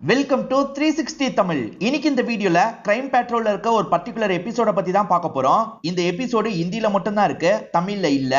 Welcome to 360 Tamil. இன்னைக்கு இந்த வீடியோல கிரைம் பேட்ரோல்ல இருக்க ஒரு பர்టిక్యులர் எபிசோட பத்தி தான் பார்க்க போறோம். இந்த எபிசோடு ஹிந்தில மட்டும் தான் இருக்கு, தமிழ்ல இல்ல.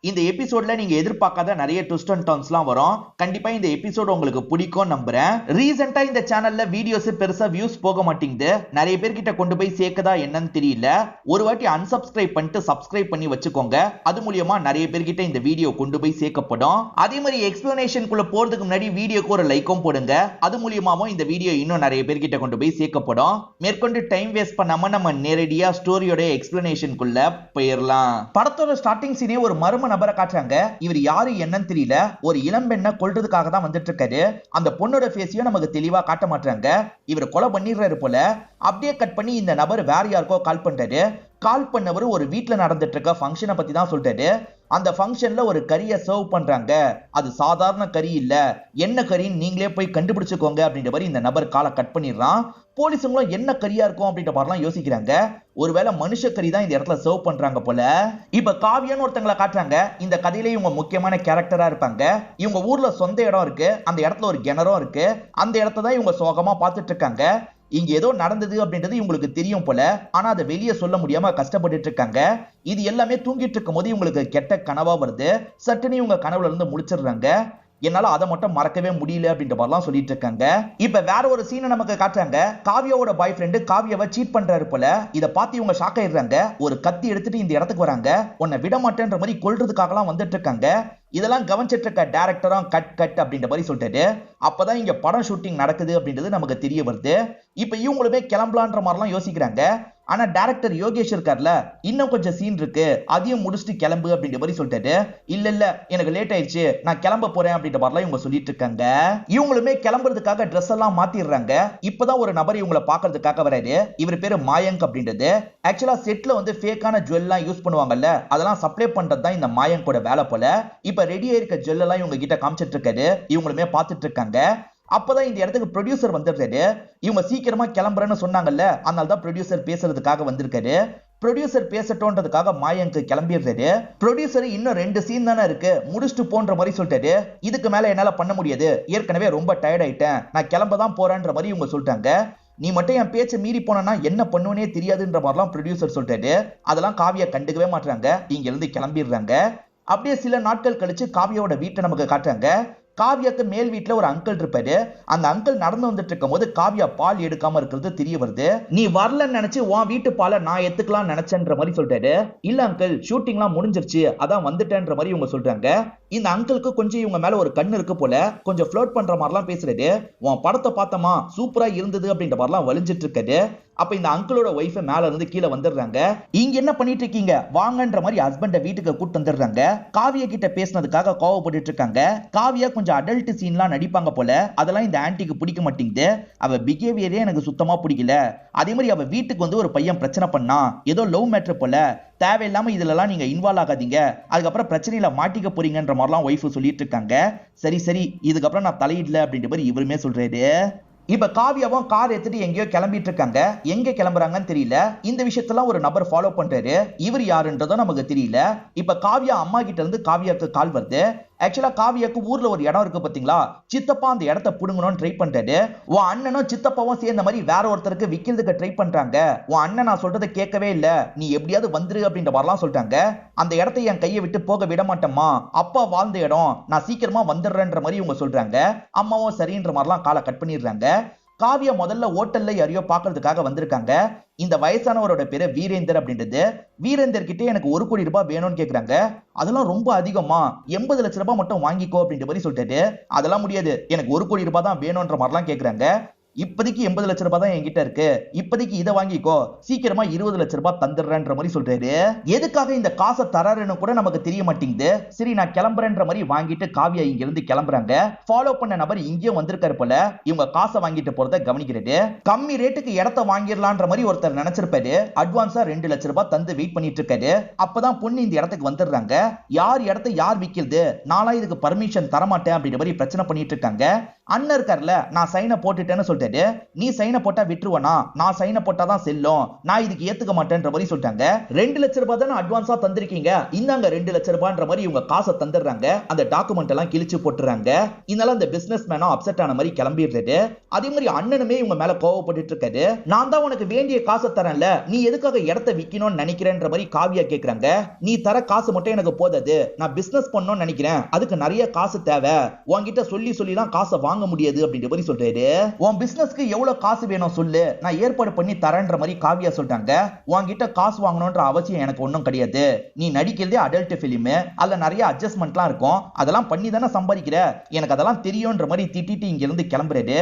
இந்த எபிசோட்ல நீங்க எதிர்பார்க்காத நிறைய ட்விஸ்ட் அண்ட் டர்ன்ஸ்லாம் வரும். கண்டிப்பா இந்த எபிசோட் உங்களுக்கு பிடிக்கும் நம்புறேன். ரீசெண்டா இந்த சேனல்ல வீடியோஸ் பெருசா வியூஸ் போக மாட்டேங்குது. நிறைய பேர்கிட்ட கொண்டு போய் சேர்க்கதா என்னன்னு தெரியல. ஒரு வாட்டி அன்சப்ஸ்கிரைப் பண்ணிட்டு சப்ஸ்கிரைப் பண்ணி வச்சுக்கோங்க. அது மூலியமா நிறைய பேர்கிட்ட இந்த வீடியோ கொண்டு போய் சேர்க்கப்படும். அதே மாதிரி எக்ஸ்பிளனேஷனுக்குள்ள போறதுக்கு முன்னாடி வீடியோக்கு ஒரு லைக்கும் போடுங்க. அது மூலியமாவும் இந்த வீடியோ இன்னும் நிறைய பேர்கிட்ட கொண்டு போய் சேர்க்கப்படும். மேற்கொண்டு டைம் வேஸ்ட் பண்ணாம நம்ம நேரடியா ஸ்டோரியோட எக்ஸ்பிளனேஷனுக்குள்ள போயிடலாம். படத்தோட ஸ்டார்டிங் சீனே ஒரு மர்ம நபரை காட்டுறாங்க. இவர் யாரு என்னன்னு தெரியல. ஒரு இளம்பெண்ணை கொல்றதுக்காக தான் வந்துட்டு இருக்காரு. அந்த பொண்ணோட ஃபேஸையும் நமக்கு தெளிவா காட்ட மாட்டாங்க. இவர் கொலை பண்ணிடுறாரு போல. அப்படியே கட் பண்ணி இந்த நபர் வேற யாருக்கோ கால் பண்றாரு. கால் பண்ணவர் ஒரு வீட்டுல நடந்துட்டு இருக்க ஃபங்க்ஷனை பத்தி தான் சொல்றாரு. அந்த ஃபங்க்ஷன்ல ஒரு கறியை சர்வ் பண்றாங்க. அது சாதாரண கறி இல்ல, என்ன கறின்னு நீங்களே போய் கண்டுபிடிச்சுக்கோங்க அப்படின்ற மாதிரி இந்த நபர் காலை கட் பண்ணிடுறான். போலீஸுங்களும் என்ன கறியா இருக்கும் அப்படின்ற மாதிரிலாம் யோசிக்கிறாங்க. ஒருவேளை மனுஷ கறி தான் இந்த இடத்துல சர்வ் பண்றாங்க போல. இப்ப காவியான்னு ஒருத்தங்களை காட்டுறாங்க. இந்த கதையில இவங்க முக்கியமான கேரக்டரா இருப்பாங்க. இவங்க ஊர்ல சொந்த இடம் இருக்கு. அந்த இடத்துல ஒரு கிணறும் இருக்கு. அந்த இடத்த தான் இவங்க சோகமா பார்த்துட்டு இருக்காங்க. இங்க ஏதோ நடந்தது அப்படின்றது இவங்களுக்கு தெரியும் போல. ஆனா அதை வெளியே சொல்ல முடியாம கஷ்டப்பட்டு இருக்காங்க. இது எல்லாமே தூங்கிட்டு இருக்கும் போது இவங்களுக்கு கெட்ட கனவா வருது. சட்டுன்னு இவங்க கனவுல இருந்து முழிச்சிடுறாங்க. என்னால அதை மட்டும் மறக்கவே முடியல அப்படின்ற மாதிரிலாம் சொல்லிட்டு இருக்காங்க. இப்ப வேற ஒரு சீனை நமக்கு காட்டுறாங்க. காவியாவோட பாய் ஃப்ரெண்டு காவியாவை சீட் பண்றாரு போல. இதை பார்த்து இவங்க ஷாக் ஆயிடுறாங்க. ஒரு கத்தி எடுத்துட்டு இந்த இடத்துக்கு வராங்க. உன்னை விட மாட்டேன்ற மாதிரி கொல்றதுக்காகலாம் வந்துட்டு இருக்காங்க. இதெல்லாம் கவனிச்சிட்டு இருக்க டைரக்டரும் கட் கட் அப்படின்ற மாதிரி சொல்லிட்டாரு. அப்பதான் இங்க படம் ஷூட்டிங் நடக்குது அப்படின்றது நமக்கு தெரிய வருது. இப்ப இவங்களுமே கிளம்பலான்ற மாதிரிலாம் யோசிக்கிறாங்க. ஆனா டைரக்டர் யோகேஷ் இருக்கார்ல, இன்னும் கொஞ்சம் சீன் இருக்கு, அதையும் முடிச்சுட்டு கிளம்பு அப்படின்ற மாதிரி சொல்லிட்டாரு. இல்ல எனக்கு லேட் ஆயிடுச்சு, நான் கிளம்ப போறேன் அப்படின்ற மாதிரிலாம் இவங்க சொல்லிட்டு இருக்காங்க. இவங்களுமே கிளம்புறதுக்காக ட்ரெஸ் எல்லாம் மாத்திடுறாங்க. இப்பதான் ஒரு நபர் இவங்களை பாக்குறதுக்காக வராரு. இவர் பேரு மாயங்க் அப்படின்றது. ஆக்சுவலா செட்ல வந்து ஃபேக்கான ஜுவல்லாம் யூஸ் பண்ணுவாங்கல்ல, அதெல்லாம் சப்ளை பண்றது தான் இந்த மாயங்கோட வேலை போல. இப்ப ரெடியா இருக்க ஜுவல் எல்லாம் இவங்க கிட்ட காமிச்சிட்டு இருக்காரு. இவங்களுமே பார்த்துட்டு இருக்காங்க. அப்பதான் இந்த இடத்துக்கு ப்ரொடியூசர் வந்துடுறாரு. இவங்க சீக்கிரமா கிளம்புறேன்னு சொன்னாங்கல்ல, அதனால தான் ப்ரொடியூசர் பேசுறதுக்காக வந்திருக்காரு. ப்ரொடியூசர் பேசட்டோன்றதுக்காக மாயங்க் கிளம்பிடுறாரு. ப்ரொடியூசர் இன்னும் 2 சீன் தானே இருக்கு, முடிச்சுட்டு போன்ற மாதிரி சொல்லிட்டாரு. இதுக்கு மேல என்னால பண்ண முடியாது, ஏற்கனவே ரொம்ப டயர்ட் ஆயிட்டேன், நான் கிளம்ப தான் போறேன்ற மாதிரி இவங்க சொல்லிட்டாங்க. நீ மட்டும் என் பேச்சை மீறி போனா என்ன பண்ணுவனே தெரியாதுன்ற மாதிரிலாம் ப்ரொடியூசர் சொல்லிட்டாரு. அதெல்லாம் காவியா கண்டுக்கவே மாட்டாங்க. இங்க இருந்து கிளம்பிடுறாங்க. அப்படியே சில நாட்கள் கழிச்சு காவியாவோட வீட்டை நமக்கு காட்டுறாங்க. காவியாக்கு மேல் வீட்டுல ஒரு அங்கிள் இருப்பாரு. அந்த அங்கிள் நடந்து வந்துட்டு இருக்கும் போது காவியா பால் எடுக்காம இருக்கிறது தெரிய வருது. நீ வரலன்னு நினைச்சு உன் வீட்டு பாலை நான் எடுத்துக்கலாம் நினைச்சேன்ற மாதிரி சொல்லிட்டாரு. இல்ல அங்கிள், ஷூட்டிங்லாம் முடிஞ்சிருச்சு, அதான் வந்துட்டேன்ற மாதிரி இவங்க சொல்றாங்க. இந்த அங்கிளுக்கு கொஞ்சம் இவங்க மேல ஒரு கண்ணு இருக்கு போல. கொஞ்சம் ஃப்ளோட் பண்ற மாதிரிலாம் பேசுறாரு. உன் படத்தை பார்த்தமா, சூப்பரா இருந்தது அப்படின்ற மாதிரிலாம் வலிஞ்சிட்டு இருக்காரு. அப்ப இந்த அங்கிளோட ஒய்ஃப் மேல இருந்து கீழே வந்துடுறாங்க. இங்க என்ன பண்ணிட்டு இருக்கீங்க, வாங்கன்ற மாதிரி ஹஸ்பண்ட வீட்டுக்கு கூட்டு வந்துடுறாங்க. காவியா கிட்ட பேசினதுக்காக கோவப்பட்டு இருக்காங்க. காவியா கொஞ்சம் அடல்ட் சீன்லாம் நடிப்பாங்க போல. அதெல்லாம் இந்த ஆன்டிக்கு பிடிக்க மாட்டேங்குது. அவ பிஹேவியரே எனக்கு சுத்தமா பிடிக்கல. அதே மாதிரி அவ வீட்டுக்கு வந்து ஒரு பையன் பிரச்சனை பண்ணா, ஏதோ லவ் மேட்டர் போல. தேவையில்லாம இதுலலாம் நீங்க இன்வால்வ் ஆகாதீங்க, அதுக்கப்புறம் பிரச்சனையில மாட்டிக்க போறீங்கன்ற மாதிரிலாம் ஒய்ஃப் சொல்லிட்டு இருக்காங்க. சரி இதுக்கப்புறம் நான் தலையிடல அப்படின்ற மாதிரி இவருமே சொல்றாரு. இப்ப காவியாவும் கார் எடுத்துட்டு எங்கேயோ கிளம்பிட்டு இருக்காங்க. எங்க கிளம்புறாங்கன்னு தெரியல. இந்த விஷயத்தெல்லாம் ஒரு நபர் ஃபாலோ பண்றாரு. இவர் யாருன்றதும் நமக்கு தெரியல. இப்ப காவியா அம்மா கிட்ட இருந்து காவியாக்கு கால் வருது. ஆக்சுவலா காவியாக்கு ஊர்ல ஒரு இடம் இருக்கு பாத்தீங்களா, சித்தப்பா அந்த இடத்த புடுங்கணும்னு ட்ரை பண்றாரு. உன் அண்ணனும் சித்தப்பாவும் சேர்ந்த மாதிரி வேற ஒருத்தருக்கு விக்கிறதுக்கு ட்ரை பண்றாங்க. உன் அண்ணன் நான் சொல்றதை கேட்கவே இல்ல, நீ எப்படியாவது வந்துரு அப்படின்ற மாதிரிலாம் சொல்றாங்க. அந்த இடத்தை என் கையை விட்டு போக விட மாட்டேம்மா, அப்பா வாழ்ந்த இடம், நான் சீக்கிரமா வந்துடுறேன்ற மாதிரி இவங்க சொல்றாங்க. அம்மாவும் சரின்ற மாதிரிலாம் காலை கட் பண்ணிடுறாங்க. காவியா முதல்ல ஹோட்டல்ல யாரையோ பாக்குறதுக்காக வந்திருக்காங்க. இந்த வயசானவரோட பேரு வீரேந்தர் அப்படின்றது. வீரேந்தர் கிட்டே எனக்கு 1 கோடி ரூபாய் வேணும்னு கேக்குறாங்க. அதெல்லாம் ரொம்ப அதிகமா, 80 லட்சம் ரூபாய் மட்டும் வாங்கிக்கோ அப்படின்ற மாதிரி சொல்லிட்டு, அதெல்லாம் முடியாது, எனக்கு 1 கோடி ரூபாய் தான் வேணும்ன்ற மாதிரிலாம் கேக்குறாங்க. இப்போதைக்கு 80 லட்சம் ரூபாய் தான் என்கிட்ட இருக்கு, இப்போதைக்கு இதை வாங்கிக்கோ, சீக்கிரமா 20 லட்சம் ரூபாய் தந்துடுறேன்ற மாதிரி சொல்றாரு. எதுக்காக இந்த காசை தராருன்னு கூட நமக்கு தெரிய மாட்டேங்குது. சரி நான் கிளம்புறேன்ற மாதிரி வாங்கிட்டு காவியா இங்க இருந்து கிளம்புறாங்க. ஃபாலோ பண்ண நபர் இங்கேயும் வந்திருக்காரு போல. இவங்க காசை வாங்கிட்டு போறத கவனிக்கிறது. கம்மி ரேட்டுக்கு இடத்த வாங்கிடலான்ற மாதிரி ஒருத்தர் நினைச்சிருப்பாரு. அட்வான்ஸா 2 லட்சம் ரூபாய் தந்து வெயிட் பண்ணிட்டு இருக்காரு. அப்பதான் பொண்ணு இந்த இடத்துக்கு வந்துடுறாங்க. யார் இடத்த யார் விக்கிறது, நாளா இதுக்கு பர்மிஷன் தரமாட்டேன் அப்படின்ற மாதிரி பிரச்சனை பண்ணிட்டு இருக்காங்க. அண்ணன் இருக்கார்ல, நான் சைனை போட்டுட்டேன்னு சொல்லிட்டாரு. நீ சைனை போட்டா விட்டுருவனா, நான் சைனை போட்டாதான் செல்லும், நான் இதுக்கு ஏத்துக்க மாட்டேன்ற மாதிரி சொல்லிட்டாங்க. 2 லட்சம் ரூபாய் தானே அட்வான்ஸா தந்திருக்கீங்க, இந்தாங்க 2 லட்சம் ரூபாய்ன்ற மாதிரி இவங்க காசை தந்துடுறாங்க. அந்த டாக்குமெண்ட் எல்லாம் கிழிச்சு போட்டுறாங்க. இதனால அந்த பிசினஸ் மேனும் அப்செட் ஆன மாதிரி கிளம்பிடுறாரு. அதே மாதிரி அண்ணனுமே இவங்க மேல கோவப்பட்டு இருக்காரு. நான் தான் உனக்கு வேண்டிய காசை தரேன்ல, நீ எதுக்காக இடத்தை விக்கணும்னு நினைக்கிறேன்ற மாதிரி காவியா கேக்குறாங்க. நீ தர காசு மட்டும் எனக்கு போதாது, நான் பிசினஸ் பண்ணணும்னு நினைக்கிறேன், அதுக்கு நிறைய காசு தேவை, உன்கிட்ட சொல்லி சொல்லிலாம் காசை வாங்க முடியாது அப்படின்ற மாதிரி சொல்றாரு. உன் பிசினஸ்க்கு எவ்வளவு காசு வேணும் சொல்லு, நான் ஏற்பாடு பண்ணி தரேன்ற மாதிரி காவியா சொல்லிட்டாங்க. உன்கிட்ட காசு வாங்கணும்ன்ற அவசியம் எனக்கு ஒன்றும் கிடையாது, நீ நடிக்கிறதே அடல்ட் பிலிம், அதுல நிறைய அட்ஜஸ்ட்மெண்ட்லாம் இருக்கும், அதெல்லாம் பண்ணி தானே சம்பாதிக்கிற, எனக்கு அதெல்லாம் தெரியும்ன்ற மாதிரி திட்டிட்டு இங்க இருந்து கிளம்புறாரு.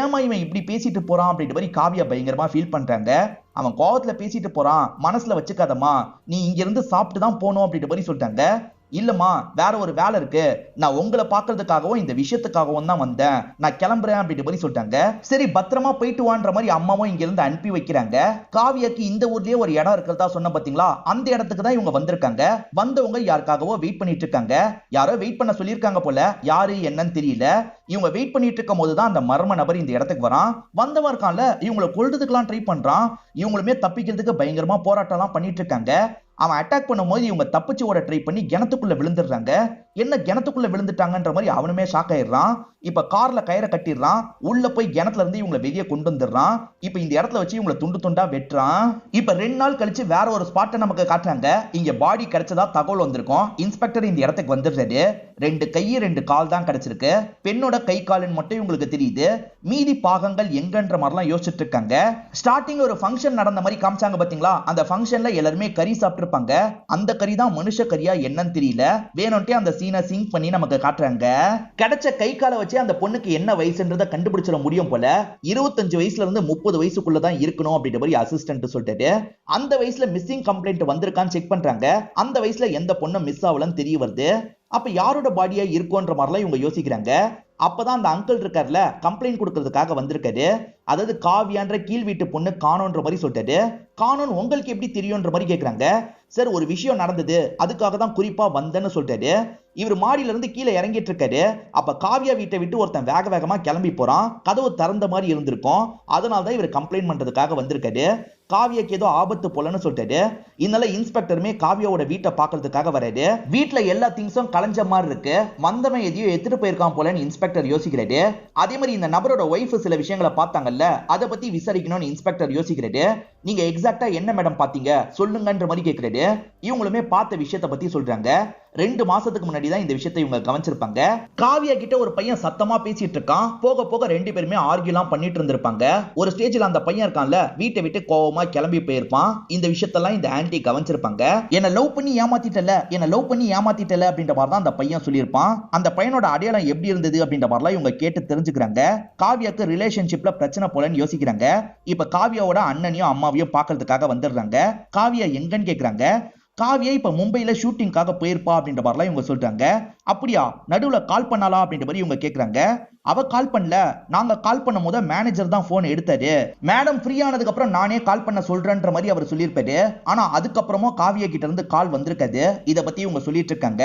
ஏமா இவன் இப்படி பேசிட்டு போறான் அப்படின்ற மாதிரி காவியா பயங்கரமா ஃபீல் பண்றாங்க. அவன் கோவத்துல பேசிட்டு போறான், மனசுல வச்சுக்காதம்மா, நீ இங்க இருந்து சாப்பிட்டு தான் போகணும் அப்படின்ற மாதிரி சொல்லிட்டாங்க. இல்லம்மா, வேற ஒரு வேலை இருக்கு, நான் உங்களை பாக்குறதுக்காகவும் இந்த விஷயத்துக்காகவும் தான் வந்தேன், நான் கிளம்புறேன் அப்படின்ற மாதிரி சொல்லிட்டாங்க. சரி பத்திரமா போயிட்டு வான்ற மாதிரி அம்மாவும் இங்க இருந்து அனுப்பி வைக்கிறாங்க. காவியாக்கு இந்த ஊர்லயே ஒரு இடம் இருக்கிறதா சொன்ன பாத்தீங்களா, அந்த இடத்துக்கு தான் இவங்க வந்திருக்காங்க. வந்தவங்க யாருக்காகவோ வெயிட் பண்ணிட்டு இருக்காங்க. யாரோ வெயிட் பண்ண சொல்லியிருக்காங்க போல, யாரு என்னன்னு தெரியல. இவங்க வெயிட் பண்ணிட்டு இருக்கும் போதுதான் அந்த மர்ம நபர் இந்த இடத்துக்கு வரான். வந்தவன் இருக்கான்ல, இவங்களை கொல்றதுக்கெல்லாம் ட்ரை பண்றான். இவங்களுமே தப்பிக்கிறதுக்கு பயங்கரமா போராட்டம் எல்லாம் பண்ணிட்டு இருக்காங்க. அவன் அட்டாக் பண்ணும்போது இவங்க தப்பிச்சு ஓட ட்ரை பண்ணி கிணத்துக்குள்ள விழுந்துடுறாங்க. என்ன கிணத்துக்குள்ள விழுந்துட்டாங்கன்ற மாதிரி அவனுமே ஷாக் ஆயிடுறான். இப்ப கார்ல கயிறை கட்டிடுறான், உள்ள போய் கிணத்துல இருந்து இவங்களை வெளியே கொண்டு வந்துடுறான். இப்ப இந்த இடத்துல வச்சு இவங்களை துண்டு துண்டா வெட்டுறான். இப்ப 2 நாள் கழிச்சு வேற ஒரு ஸ்பாட்டை நமக்கு காட்டுறாங்க. இங்க பாடி கிடைச்சதா தகவல் வந்திருக்கும். இன்ஸ்பெக்டர் இந்த இடத்துக்கு வந்துடுறாரு. 2 கை 2 கால் தான் கிடைச்சிருக்கு. பெண்ணோட கை காலுன்னு மட்டும் இவங்களுக்கு தெரியுது. மீதி பாகங்கள் எங்கன்ற மாதிரிலாம் யோசிச்சுட்டு இருக்காங்க. ஸ்டார்டிங் ஒரு ஃபங்க்ஷன் நடந்த மாதிரி காமிச்சாங்க பாத்தீங்களா, அந்த ஃபங்க்ஷன்ல எல்லாருமே கறி சாப்பிட்டு இருப்பாங்க. அந்த கறி தான் மனுஷ கறியா என்னன்னு தெரியல, வேணும்ட்டே அந்த சீனை சிங்க் பண்ணி நமக்கு காட்டுறாங்க. கிடைச்ச கை காலை வச்சு அந்த பொண்ணுக்கு என்ன வயசுன்றதை கண்டுபிடிச்சிட முடியும் போல. 25 வயசுல இருந்து 30 வயசுக்குள்ளதான் இருக்கணும் அப்படின்ற மாதிரி அசிஸ்டன்ட் சொல்லிட்டு அந்த வயசுல மிஸ்ஸிங் கம்ப்ளைண்ட் வந்திருக்கான்னு செக் பண்றாங்க. அந்த வயசுல எந்த பொண்ணு மிஸ் ஆகலன்னு தெரிய வருது. அப்ப யாரோட பாடியா இருக்கும்ன்ற மாதிரிலாம் இவங்க யோசிக்கிறாங்க. அப்பதான் அந்த அங்கிள் இருக்கார்ல, கம்ப்ளைண்ட் கொடுக்கறதுக்காக வந்திருக்காரு. அதாவது காவியான்ற கீழ் வீட்டு பொண்ணு காணோன்ற மாதிரி சொல்லிட்டாரு. காணோன்னு உங்களுக்கு எப்படி தெரியும்ன்ற மாதிரி கேட்கறாங்க. சார் ஒரு விஷயம் நடந்தது, அதுக்காக தான் குறிப்பா வந்தேன்னு சொல்லிட்டாரு. இவர் மாடியில இருந்து கீழே இறங்கிட்டு இருக்காரு. அப்ப காவியா வீட்டை விட்டு ஒருத்தன் வேக வேகமா கிளம்பி போறான். கதவு திறந்த மாதிரி இருந்திருக்கும், அதனாலதான் இவர் கம்ப்ளைண்ட் பண்றதுக்காக வந்திருக்காரு. காவியாக்கு ஏதோ ஆபத்து போலன்னு சொல்லிட்டாரு. இதனால இன்ஸ்பெக்டருமே காவியாவோட வீட்டை பாக்குறதுக்காக வராரு. வீட்டுல எல்லா திங்ஸும் கலைஞ்ச மாதிரி இருக்கு, வந்தவன் எதையோ எடுத்துட்டு போயிருக்கான் போலன்னு இன்ஸ்பெக்டர் யோசிக்கிறாரு. அதே மாதிரி இந்த நபரோட ஒய்ஃப் சில விஷயங்களை பார்த்தாங்கல்ல, அதை பத்தி விசாரிக்கணும்னு இன்ஸ்பெக்டர் யோசிக்கிறாரு. நீங்க எக்ஸாக்டா என்ன மேடம் பாத்தீங்க சொல்லுங்கன்ற மாதிரி கேட்கிறாரு. இவங்களுமே பார்த்த விஷயத்தை பத்தி சொல்றாங்க. 2 மாசத்துக்கு முன்னாடி தான் இந்த விஷயத்தை இவங்க கவனிச்சிருப்பாங்க. காவியா கிட்ட ஒரு பையன் சத்தமா பேசிட்டு இருக்கான். போக போக 2 பேருமே ஆர்கியூலாம் பண்ணிட்டு இருந்திருப்பாங்க. ஒரு ஸ்டேஜ்ல அந்த பையன் இருக்கான்ல, வீட்டை விட்டு கோவமா கிளம்பி போயிருப்பான். இந்த விஷயத்தெல்லாம் இந்த ஆன்டி கவனிச்சிருப்பாங்க. என்ன லவ் பண்ணி ஏமாத்திட்டல, என்ன லவ் பண்ணி ஏமாத்திட்டல அப்படின்ற மாதிரி தான் அந்த பையன் சொல்லியிருப்பான். அந்த பையனோட அடையாளம் எப்படி இருந்தது அப்படின்ற மாதிரிலாம் இவங்க கேட்டு தெரிஞ்சுக்கிறாங்க. காவியாக்கு ரிலேஷன்ஷிப்ல பிரச்சனை போலன்னு யோசிக்கிறாங்க. இப்ப காவியாவோட அண்ணனையும் அம்மாவையும் பாக்குறதுக்காக வந்துடுறாங்க. காவியா எங்கன்னு கேக்குறாங்க. காவியா இப்ப மும்பைல ஷூட்டிங்காக போயிருப்பா அப்படின்ற மாதிரிலாம் இவங்க சொல்றாங்க. அப்படியா, நடுவுல கால் பண்ணாலா அப்படின்ற மாதிரி இவங்க கேக்குறாங்க. அவ கால் பண்ணல, நாங்க கால் பண்ணும் போது மேனேஜர் தான் போன் எடுத்தாரு. மேடம் ஃப்ரீ ஆனதுக்கு அப்புறம் நானே கால் பண்ண சொல்றேன்ற மாதிரி அவர் சொல்லியிருப்பாரு. ஆனா அதுக்கப்புறமும் காவியா கிட்ட இருந்து கால் வந்திருக்காது. இத பத்தி இவங்க சொல்லிட்டு இருக்காங்க.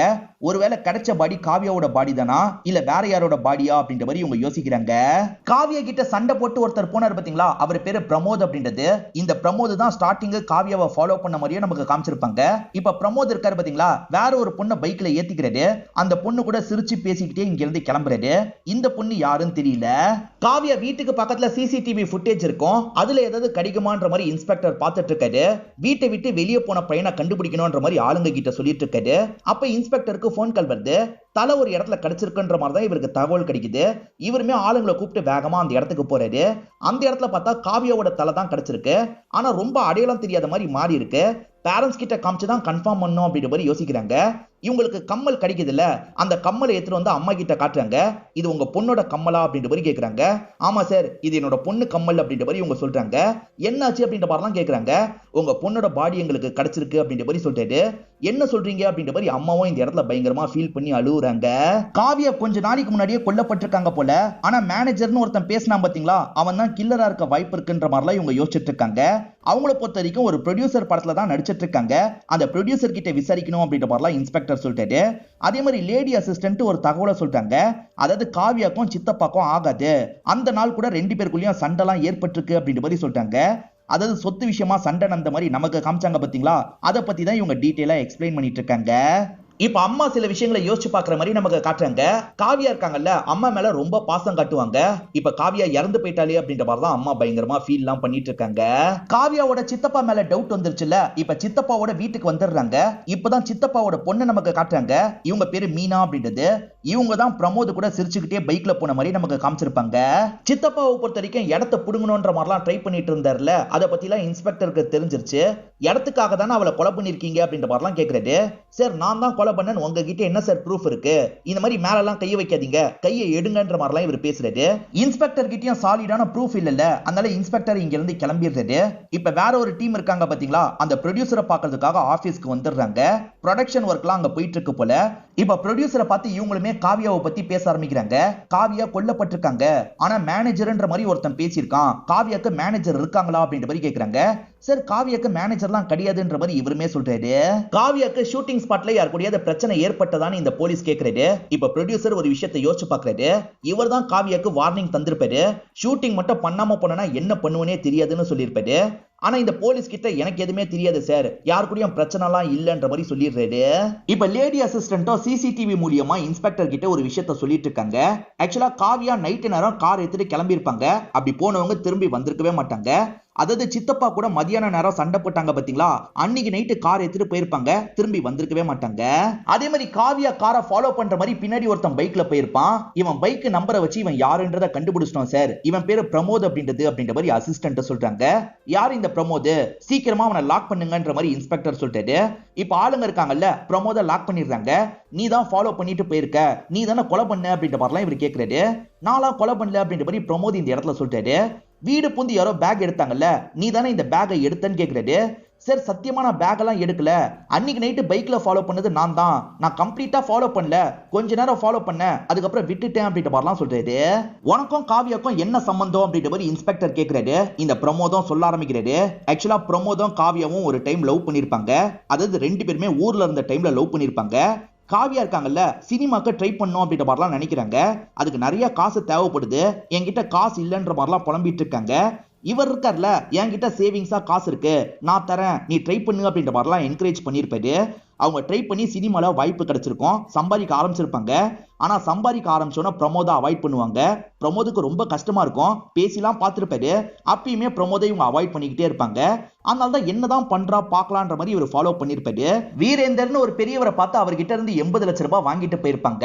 ஒருவேளை கிடைச்ச பாடி காவியாவோட பாடி தானா, இல்ல வேற யாரோட பாடியா அப்படின்ற மாதிரி இவங்க யோசிக்கிறாங்க. காவியா கிட்ட சண்டை போட்டு ஒருத்தர் போனார் பாத்தீங்களா, அவர் பேரு பிரமோத் அப்படின்றது. இந்த பிரமோத் தான் ஸ்டார்டிங் காவியாவை ஃபாலோ பண்ண மாதிரியே நமக்கு காமிச்சிருப்பாங்க. இப்ப பிரமோத் இருக்காரு பாத்தீங்களா, வேற ஒரு பொண்ணை பைக்ல ஏத்திக்கிறாரு. அந்த பொண்ணு கூட சிரிச்சு பேசிக்கிட்டே இங்க இருந்து கிளம்புறாரு. இந்த பொண்ணு யாருன்னு தெரியல. காவியா வீட்டுக்கு பக்கத்துல சிசிடிவி ஃபுட்டேஜ் இருக்கும், அதுல ஏதாவது கிடைக்குமான்ற மாதிரி இன்ஸ்பெக்டர் பார்த்துட்டு இருக்காரு. வீட்டை விட்டு வெளியே போன பையனை கண்டுபிடிக்கணும்ன்ற மாதிரி ஆளுங்க கிட்ட சொல்லிட்டு இருக்காரு. அப்ப இன்ஸ்பெக்டருக்கு போன் கால் வருது. தலை ஒரு இடத்துல கிடைச்சிருக்குன்ற மாதிரி தான் இவருக்கு தகவல் கிடைக்குது. இவருமே ஆளுங்களை கூப்பிட்டு வேகமா அந்த இடத்துக்கு போறாரு. அந்த இடத்துல பார்த்தா காவியாவோட தலை தான் கிடைச்சிருக்கு. ஆனா ரொம்ப அடையாளம் தெரியாத மாதிரி மாறி இருக்கு. பேரண்ட்ஸ் கிட்ட காமிச்சுதான் கன்ஃபார்ம் பண்ணும் அப்படின்ற மாதிரி யோசிக்கிறாங்க. இவங்களுக்கு கம்மல் கிடைக்குது இல்ல, அந்த கம்மலை எடுத்துட்டு வந்து அம்மா கிட்ட காட்டுறாங்க. இது உங்க பொண்ணோட கம்மலா அப்படின்ற மாதிரி கேக்குறாங்க. ஆமா சார், இது என்னோட பொண்ணு கம்மல் அப்படின்ற மாதிரி இவங்க சொல்றாங்க. என்னாச்சு அப்படின்ற மாதிரிலாம் கேக்குறாங்க. உங்க பொண்ணோட பாடி எங்களுக்கு கிடைச்சிருக்கு அப்படின்ற மாதிரி சொல்லிட்டு என்ன சொல்றீங்க அப்படின்ற மாதிரி அம்மாவும் இந்த இடத்துல பயங்கரமா ஃபீல் பண்ணி அழுகுறாங்க. காவியா கொஞ்ச நாளைக்கு முன்னாடியே கொல்லப்பட்டிருக்காங்க போல. ஆனா மேனேஜர்னு ஒருத்தன் பேசினான் பாத்தீங்களா, அவன் தான் கில்லரா இருக்க வாய்ப்பு இருக்குன்ற மாதிரிலாம் இவங்க யோசிச்சுட்டு இருக்காங்க. அவங்கள பொறுத்த வரைக்கும் ஒரு ப்ரொடியூசர் படத்துல தான் நடிச்சிட்டு இருக்காங்க. அந்த ப்ரொடியூசர் கிட்ட விசாரிக்கணும் அப்படின்ற மாதிரிலாம் இன்ஸ்பெக்டர் சொல்லிட்டாரு. அதே மாதிரி லேடி அசிஸ்டன்ட் ஒரு தகவலை சொல்லிட்டாங்க. அதாவது காவியாக்கும் சித்தப்பாக்கும் ஆகாது, அந்த நாள் கூட 2 பேருக்குள்ளயும் சண்டைலாம் ஏற்பட்டிருக்கு அப்படின்ற மாதிரி சொல்லிட்டாங்க. அதாவது சொத்து விஷயமா சண்டை அந்த மாதிரி நமக்கு காமிச்சாங்க பாத்தீங்களா, அதை பத்தி தான் இவங்க டீடைலா எக்ஸ்பிளைன் பண்ணிட்டு இருக்காங்க. இப்ப அம்மா சில விஷயங்களை யோசிச்சு பாக்குற மாதிரி நமக்கு காட்டுறாங்க. காவியா இருக்காங்கல்ல, அம்மா மேல ரொம்ப பாசம் காட்டுவாங்க. இப்ப காவியா இறந்து போயிட்டாலே அப்படின்ற மாதிரி தான் அம்மா பயங்கரமா ஃபீல் எல்லாம் பண்ணிட்டு இருக்காங்க. காவியாவோட சித்தப்பா மேல டவுட் வந்துருச்சுல, இப்ப சித்தப்பாவோட வீட்டுக்கு வந்துடுறாங்க. இப்பதான் சித்தப்பாவோட பொண்ணு நமக்கு காட்டுறாங்க. இவங்க பேரு மீனா அப்படின்றது. இவங்க தான் பிரமோத் கூட சிரிச்சுக்கிட்டே பைக்ல போன மாதிரி நமக்கு காமிச்சிருப்பாங்க. சித்தப்பாவை பொறுத்த வரைக்கும் இடத்த புடுங்கணும்ன்ற மாதிரிலாம் ட்ரை பண்ணிட்டு இருந்தாருல, அதை பத்தி எல்லாம் இன்ஸ்பெக்டருக்கு தெரிஞ்சிருச்சு. இடத்துக்காக தானே அவளை கொலை பண்ணிருக்கீங்க அப்படின்ற மாதிரிலாம் கேக்குறாரு. சார் நான் தான் கொலை பண்ணேன், உங்ககிட்ட என்ன சார் ப்ரூஃப் இருக்கு, இந்த மாதிரி மேல எல்லாம் கையை வைக்காதீங்க, கையை எடுங்கன்ற மாதிரிலாம் இவர் பேசுறாரு. இன்ஸ்பெக்டர் கிட்டயும் சாலிடான ப்ரூஃப் இல்ல, அதனால இன்ஸ்பெக்டர் இங்க இருந்து கிளம்பிடுறாரு. இப்ப வேற ஒரு டீம் இருக்காங்க பாத்தீங்களா, அந்த ப்ரொடியூசரை பாக்குறதுக்காக ஆபீஸ்க்கு வந்துடுறாங்க. ப்ரொடக்ஷன் ஒர்க்லாம் அங்க போயிட்டு இருக்கு போல. இப்ப ப்ரொடியூசரை பார்த்து இவங்களுமே காவியாவை பத்தி பேச ஆரம்பிக்கிறாங்க. காவியா கொல்லப்பட்டிருக்காங்க, ஆனா மேனேஜர்ன்ற மாதிரி ஒருத்தன் பேசியிருக்கான், காவியாக்கு மேனேஜர் இருக்காங்களா அப்படின்ற மாதிரி கேக்குறாங்க. சார் காவியாக்கு மேனேஜர்லாம் கிடையாதுன்ற மாதிரி இவருமே சொல்றாரு. காவியாக்கு ஷூட்டிங் ஸ்பாட்ல யார் கூடயாவது பிரச்சனை ஏற்பட்டதான்னு இந்த போலீஸ் கேக்குறாரு. இப்ப ப்ரொடியூசர் ஒரு விஷயத்தை யோசிச்சு பாக்குறாரு. இவர் தான் காவியாக்கு வார்னிங் தந்திருப்பாரு, ஷூட்டிங் மட்டும் பண்ணாம போனா என்ன பண்ணுவனே தெரியாதுன்னு சொல்லியிருப்பாரு. ஆனா இந்த போலீஸ் கிட்ட எனக்கு எதுவுமே தெரியாது சார், யார் கூடயும் பிரச்சனை எல்லாம் இல்லன்ற மாதிரி சொல்லிடுறாரு. இப்ப லேடி அசிஸ்டன்ட்டோ சிசிடிவி மூலியமா இன்ஸ்பெக்டர் கிட்ட ஒரு விஷயத்த சொல்லிட்டு இருக்காங்க. ஆக்சுவலா காவியா நைட்டு நேரம் கார் எடுத்துட்டு கிளம்பி இருப்பாங்க. அப்படி போனவங்க திரும்பி வந்திருக்கவே மாட்டாங்க. அதாவது சித்தப்பா கூட மதியான நேரம் சண்டை போட்டாங்க பாத்தீங்களா, அன்னைக்கு நைட்டு கார் எடுத்துட்டு போயிருப்பாங்க, திரும்பி வந்திருக்கவே மாட்டாங்க. அதே மாதிரி காவியா காரை ஃபாலோ பண்ற மாதிரி பின்னாடி ஒருத்தன் பைக்ல போயிருப்பான். இவன் பைக் நம்பரை வச்சு இவன் யாருன்றத கண்டுபிடிச்சிட்டோம் சார், இவன் பேரு பிரமோத் அப்படின்ற மாதிரி அசிஸ்டன்ட் சொல்றாங்க. யார் இந்த பிரமோத், சீக்கிரமா அவனை லாக் பண்ணுங்கன்ற மாதிரி இன்ஸ்பெக்டர் சொல்லிட்டாரு. இப்ப ஆளுங்க இருக்காங்கல்ல, பிரமோத லாக் பண்ணிடுறாங்க. நீ தான் ஃபாலோ பண்ணிட்டு போயிருக்க, நீ தானே கொலை பண்ண அப்படின்ற மாதிரிலாம் இவர் கேட்கிறாரு. நான்லாம் கொலை பண்ணல அப்படின்ற மாதிரி பிரமோத் இந்த இடத்துல சொல்லிட்டாரு. வீடு புந்து யாரோ பேக் எடுத்தாங்கல்ல, நீ தானே இந்த பேக்கை எடுத்தன்னு கேட்கிறாரு. சார் சத்தியமா நான் பேக் எல்லாம் எடுக்கல, அன்னைக்கு நைட்டு பைக்ல ஃபாலோ பண்ணது நான் தான், நான் கம்ப்ளீட்டா ஃபாலோ பண்ணல, கொஞ்ச நேரம் ஃபாலோ பண்ணேன், அதுக்கப்புறம் விட்டுட்டேன் அப்படின்ற மாதிரிலாம் சொல்றாரு. உனக்கும் காவியாக்கும் என்ன சம்பந்தம் அப்படின்ற மாதிரி இன்ஸ்பெக்டர் கேட்கிறாரு. இந்த பிரமோதம் சொல்ல ஆரம்பிக்கிறாரு. ஆக்சுவலா பிரமோதம் காவியாவும் ஒரு டைம் லவ் பண்ணிருப்பாங்க. அதாவது 2 பேருமே ஊர்ல இருந்த டைம்ல லவ் பண்ணிருப்பாங்க. காவியா இருக்காங்கல்ல, சினிமாக்கு ட்ரை பண்ணும் அப்படின்ற மாதிரிலாம் நினைக்கிறாங்க. அதுக்கு நிறைய காசு தேவைப்படுது, என்கிட்ட காசு இல்லைன்ற மாதிரிலாம் புலம்பிட்டு இருக்காங்க. இவர் இருக்கார்ல, என்கிட்ட சேவிங்ஸா காசு இருக்கு, நான் தரேன், நீ ட்ரை பண்ணு அப்படின்ற மாதிரிலாம் என்கரேஜ் பண்ணியிருப்பாரு. அவங்க ட்ரை பண்ணி சினிமால வாய்ப்பு கிடைச்சிருக்கும், சம்பாதிக்க ஆரம்பிச்சிருப்பாங்க. ஆனா சம்பாதிக்க ஆரம்பிச்சோன்னா பிரமோதை அவாய்ட் பண்ணுவாங்க. பிரமோதுக்கு ரொம்ப கஷ்டமா இருக்கும், பேசிலாம் பார்த்திருப்பாரு. அப்பயுமே பிரமோதை இவங்க அவாய்ட் பண்ணிக்கிட்டே இருப்பாங்க. அதனால தான் என்னதான் பண்றா பாக்கலான்ற மாதிரி இவர் ஃபாலோ பண்ணிருப்பாரு. வீரேந்தர்னு ஒரு பெரியவரை பார்த்து அவர்கிட்ட இருந்து 80 லட்சம் ரூபாய் வாங்கிட்டு போயிருப்பாங்க.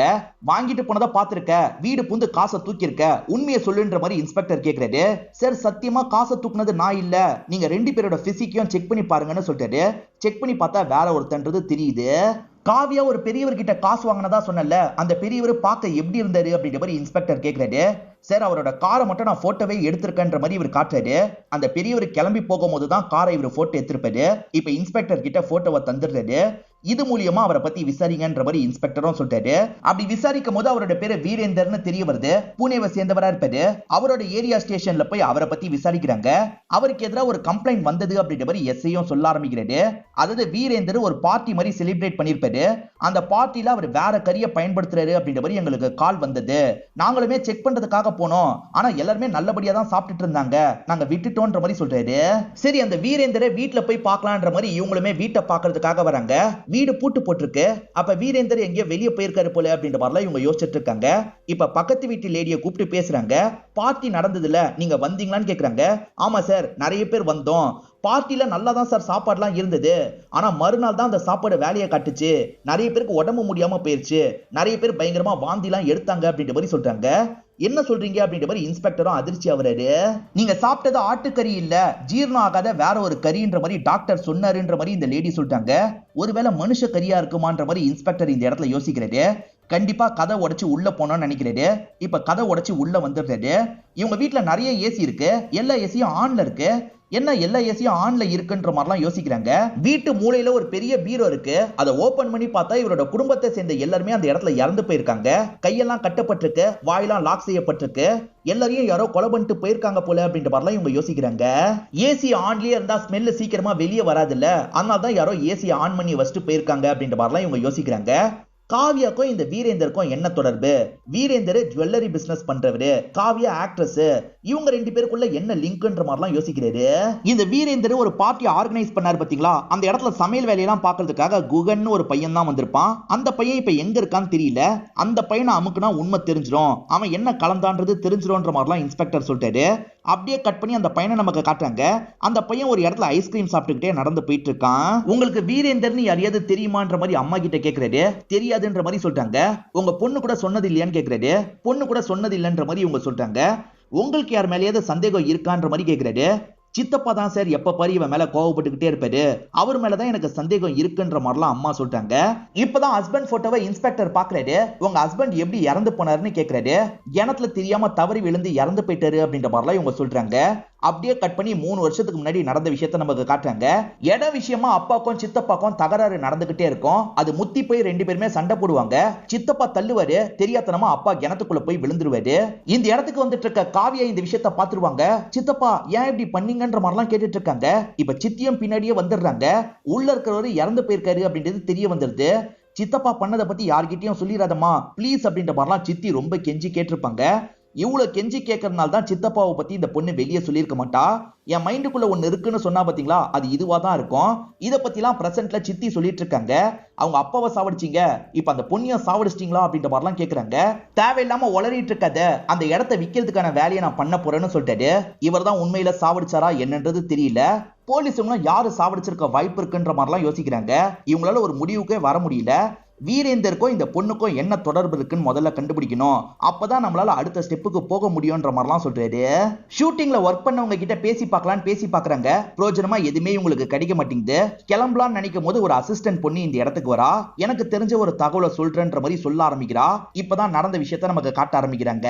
வாங்கிட்டு போனதை பார்த்திருக்க, வீடு புந்து காசை தூக்கியிருக்க, உண்மையை சொல்லுன்ற மாதிரி இன்ஸ்பெக்டர் கேட்கிறாரு. சார் சத்தியமா காசை தூக்குனது நான் இல்ல, நீங்க 2 பேரோட பிசிக்கையும் செக் பண்ணி பாருங்கன்னு சொல்லிட்டாரு. செக் பண்ணி பார்த்தா வேற ஒருத்தன்றது தெரியுது. காவியா ஒரு பெரியவர்கிட்ட காசு வாங்கினதா சொன்னல, அந்த பெரியவர் பார்க்க எப்படி இருந்தாரு அப்படின்ற மாதிரி இன்ஸ்பெக்டர் கேட்கிறாரு. சார் அவரோட காரை மட்டும் நான் போட்டோவே எடுத்திருக்கேன்ற மாதிரி இவர் காட்டுறாரு. அந்த பெரியவர் கிளம்பி போகும்போது தான் காரை இவர் போட்டோ எடுத்திருப்பாரு. இப்ப இன்ஸ்பெக்டர் கிட்ட போட்டோவை தந்துடுறாரு. இது மூலியமா அவரை பத்தி விசாரிங்கன்ற மாதிரி இன்ஸ்பெக்டரும் சொல்லிட்டாரு. அப்படி விசாரிக்கும் போது அவரோட பேரு வீரேந்தர்னு தெரிய வருது. பூனேவை சேர்ந்தவரா இருப்பாரு. அவரோட ஏரியா ஸ்டேஷன்ல போய் அவரை பத்தி விசாரிக்கிறாங்க. அவருக்கு எதிராக ஒரு கம்ப்ளைண்ட் வந்தது அப்படின்ற மாதிரி எஸ்ஐயும் சொல்ல ஆரம்பிக்கிறாரு. அதாவது வீரேந்தர் ஒரு பார்ட்டி மாதிரி செலிப்ரேட் பண்ணிருப்பாரு. அந்த பார்ட்டில அவர் வேற கரியை பயன்படுத்துறாரு அப்படின்ற மாதிரி எங்களுக்கு கால் வந்தது. நாங்களுமே செக் பண்றதுக்காக போனோம், ஆனா எல்லாருமே நல்லபடியா தான் சாப்பிட்டுட்டு இருந்தாங்க, நாங்க விட்டுட்டோன்ற மாதிரி சொல்றாரு. சரி அந்த வீரேந்தரை வீட்டுல போய் பார்க்கலான்ற மாதிரி இவங்களுமே வீட்டை பாக்குறதுக்காக வராங்க. வீடு பூட்டு போட்டிருக்கு. அப்ப வீரேந்தர் எங்கேயோ வெளியே போயிருக்காரு போல அப்படின்ற மாதிரிலாம் இவங்க யோசிச்சுட்டு இருக்காங்க. இப்ப பக்கத்து வீட்டு லேடியை கூப்பிட்டு பேசுறாங்க. பார்ட்டி நடந்ததுல நீங்க வந்தீங்களான்னு கேக்குறாங்க. ஆமா சார், நிறைய பேர் வந்தோம், பார்ட்டில நல்லா தான் சார் சாப்பாடுலாம் இருந்தது, ஆனா மறுநாள் தான் அந்த சாப்பாடு வேலையை காட்டுச்சு, நிறைய பேருக்கு உடம்பு முடியாம போயிருச்சு, நிறைய பேர் பயங்கரமா வாந்திலாம் எடுத்தாங்க அப்படின்ற மாதிரி சொல்றாங்க. என்ன சொல்றீங்க அப்படின்ற மாதிரி இன்ஸ்பெக்டரும் அதிர்ச்சி ஆவறாரு. நீங்க சாப்பிட்டது ஆட்டுக்கறி இல்ல, ஜீரணம் ஆகாத வேற ஒரு கறின்ற மாதிரி டாக்டர் சொன்னாருன்ற மாதிரி இந்த லேடி சொல்லிட்டாங்க. ஒருவேளை மனுஷ கறியா இருக்குமான்ற மாதிரி இன்ஸ்பெக்டர் இந்த இடத்துல யோசிக்கிறாரு. கண்டிப்பா கதை உடைச்சு உள்ள போனோம்னு நினைக்கிறாரு. இப்ப கதை உடைச்சு உள்ள வந்துடுறாரு. இவங்க வீட்டுல நிறைய ஏசி இருக்கு, எல்லா ஏசியும் ஆன்ல இருக்கு. என்ன எல்லா ஏசியும் ஆன்ல இருக்குன்ற மாதிரிலாம் யோசிக்கிறாங்க. வீட்டு மூலையில ஒரு பெரிய பீரோ இருக்கு. அதை ஓபன் பண்ணி பார்த்தா இவரோட குடும்பத்தை சேர்ந்த எல்லாருமே அந்த இடத்துல இறந்து போயிருக்காங்க. கையெல்லாம் கட்டப்பட்டிருக்கு, வாயெல்லாம் லாக் செய்யப்பட்டிருக்கு. எல்லாரையும் யாரோ கொலை பண்ணிட்டு போயிருக்காங்க போல அப்படின்ற மாதிரிலாம் இவங்க யோசிக்கிறாங்க. ஏசி ஆன்லயே இருந்தா ஸ்மெல் சீக்கிரமா வெளியே வராதுல்ல, அதனால தான் யாரோ ஏசி ஆன் பண்ணி வச்சுட்டு போயிருக்காங்க அப்படின்ற மாதிரிலாம் இவங்க யோசிக்கிறாங்க. காவியாக்கும் இந்த வீரேந்தருக்கும் என்ன தொடர்பு? வீரேந்தர் ஜுவல்லரி பிசினஸ் பண்றவரு, காவியா ஆக்ட்ரஸ். இவங்க ரெண்டு பேருக்குள்ள என்ன லிங்க்ன்ற மாதிரிலாம் யோசிக்கிறாரு. இந்த வீரேந்தர் ஒரு பார்ட்டி ஆர்கனைஸ் பண்ணாரு பாத்தீங்களா, அந்த இடத்துல சமையல் வேலையெல்லாம் பாக்குறதுக்காக குகன் ஒரு பையன் தான் வந்திருப்பான். அந்த பையன் இப்ப எங்க இருக்கான்னு தெரியல. அந்த பையனை அமுக்குனா உண்மை தெரிஞ்சிடும், அவன் என்ன கலந்தான்றது தெரிஞ்சிடும்ன்ற மாதிரிலாம் இன்ஸ்பெக்டர் சொல்லிட்டாரு. அப்படியே கட் பண்ணி அந்த பையனை நமக்கு காட்டுறாங்க. அந்த பையன் ஒரு இடத்துல ஐஸ்கிரீம் சாப்பிட்டுக்கிட்டே நடந்து போயிட்டு இருக்கான். உங்களுக்கு வீரேந்தர்னு யாரையாவது தெரியுமான்ற மாதிரி அம்மா கிட்ட கேக்குறாரு. தெரியாதுன்ற மாதிரி சொல்றாங்க. உங்க பொண்ணு கூட சொன்னது இல்லையான்னு கேக்குறாரு. பொண்ணு கூட சொன்னது இல்லைன்ற மாதிரி இவங்க சொல்றாங்க. உங்களுக்கு யார் மேலேயாவது சந்தேகம் இருக்கான்ற மாதிரி கேக்குறாரு. சித்தப்பா தான் சார் எப்ப பாரு இவன் மேல கோவப்பட்டுக்கிட்டே இருப்பாரு, அவர் மேலதான் எனக்கு சந்தேகம் இருக்குன்ற மாதிரிலாம் அம்மா சொல்றாங்க. இப்பதான் ஹஸ்பண்ட் போட்டோவை இன்ஸ்பெக்டர் பாக்குறாரு. உங்க ஹஸ்பண்ட் எப்படி இறந்து போனாருன்னு கேக்குறாரு. கிணத்துல தெரியாம தவறி விழுந்து இறந்து போயிட்டாரு அப்படின்ற மாதிரிலாம் இவங்க சொல்றாங்க. அப்படியே கட் பண்ணி 3 வருஷத்துக்கு முன்னாடி நடந்த விஷயத்த நமக்கு காட்டுறாங்க. இட விஷயமா அப்பாக்கும் சித்தப்பாக்கும் தகராறு நடந்துகிட்டே இருக்கும். அது முத்தி போய் ரெண்டு பேருமே சண்டை போடுவாங்க. சித்தப்பா தள்ளுவாரு, தெரியாதனமா அப்பா கிணத்துக்குள்ள போய் விழுந்துருவாரு. இந்த இடத்துக்கு வந்துட்டு இருக்க காவியா இந்த விஷயத்த பாத்துருவாங்க. சித்தப்பா ஏன் இப்படி பண்ணீங்கன்ற மாதிரிலாம் கேட்டுட்டு இருக்காங்க. இப்ப சித்தியம் பின்னாடியே வந்துடுறாங்க. உள்ள இருக்கிறவரு இறந்து போயிருக்காரு அப்படின்றது தெரிய வந்துருது. சித்தப்பா பண்ணதை பத்தி யார்கிட்டயும் சொல்லிடாதம்மா பிளீஸ் அப்படின்ற மாதிரிலாம் சித்தி ரொம்ப கெஞ்சி கேட்டிருப்பாங்க. இவ்வளவு கெஞ்சி கேட்கறதுனால தான் சித்தப்பாவை பத்தி இந்த பொண்ணு வெளியே சொல்லியிருக்க மாட்டா. என் மைண்டுக்குள்ள ஒண்ணு இருக்குன்னு சொன்னா பாத்தீங்களா, அது இதுவா தான் இருக்கும். இத பத்திலாம் பிரசன்ட்ல சித்தி சொல்லிட்டு இருக்காங்க. அவங்க அப்பாவை சாவடிச்சீங்க, இப்ப அந்த பொண்ணிய சாவடிச்சிட்டீங்களா அப்படின்ற மாதிரிலாம் கேக்குறாங்க. தேவையில்லாம உளறிட்டு இருக்காத, அந்த இடத்தை விக்கிறதுக்கான வேலையை நான் பண்ண போறேன்னு சொல்லிட்டாரு. இவர் தான் உண்மையில சாவடிச்சாரா என்னன்றது தெரியல. போலீஸுங்களும் யாரு சாவடிச்சிருக்க வாய்ப்பு இருக்குன்ற மாதிரிலாம் யோசிக்கிறாங்க. இவங்களால ஒரு முடிவுக்கே வர முடியல. வீரேந்தருக்கும் இந்த பொண்ணுக்கும் என்ன தொடர்பு இருக்குன்னு முதல்ல கண்டுபிடிக்கணும், அப்பதான் நம்மளால அடுத்த ஸ்டெப்புக்கு போக முடியும்ன்ற மாதிரிலாம் சொல்றாரு. ஷூட்டிங்ல ஒர்க் பண்ணவங்க கிட்ட பேசி பார்க்கலான்னு பேசி பாக்குறாங்க. பிரோஜனமா எதுவுமே உங்களுக்கு கிடைக்க மாட்டேங்குது. கிளம்பலான்னு நினைக்கும் போது ஒரு அசிஸ்டன்ட் பொண்ணு இந்த இடத்துக்கு வரா. எனக்கு தெரிஞ்ச ஒரு தகவலை சொல்றேன்ற மாதிரி சொல்ல ஆரம்பிக்கிறா. இப்பதான் நடந்த விஷயத்த நமக்கு காட்ட ஆரம்பிக்கிறாங்க.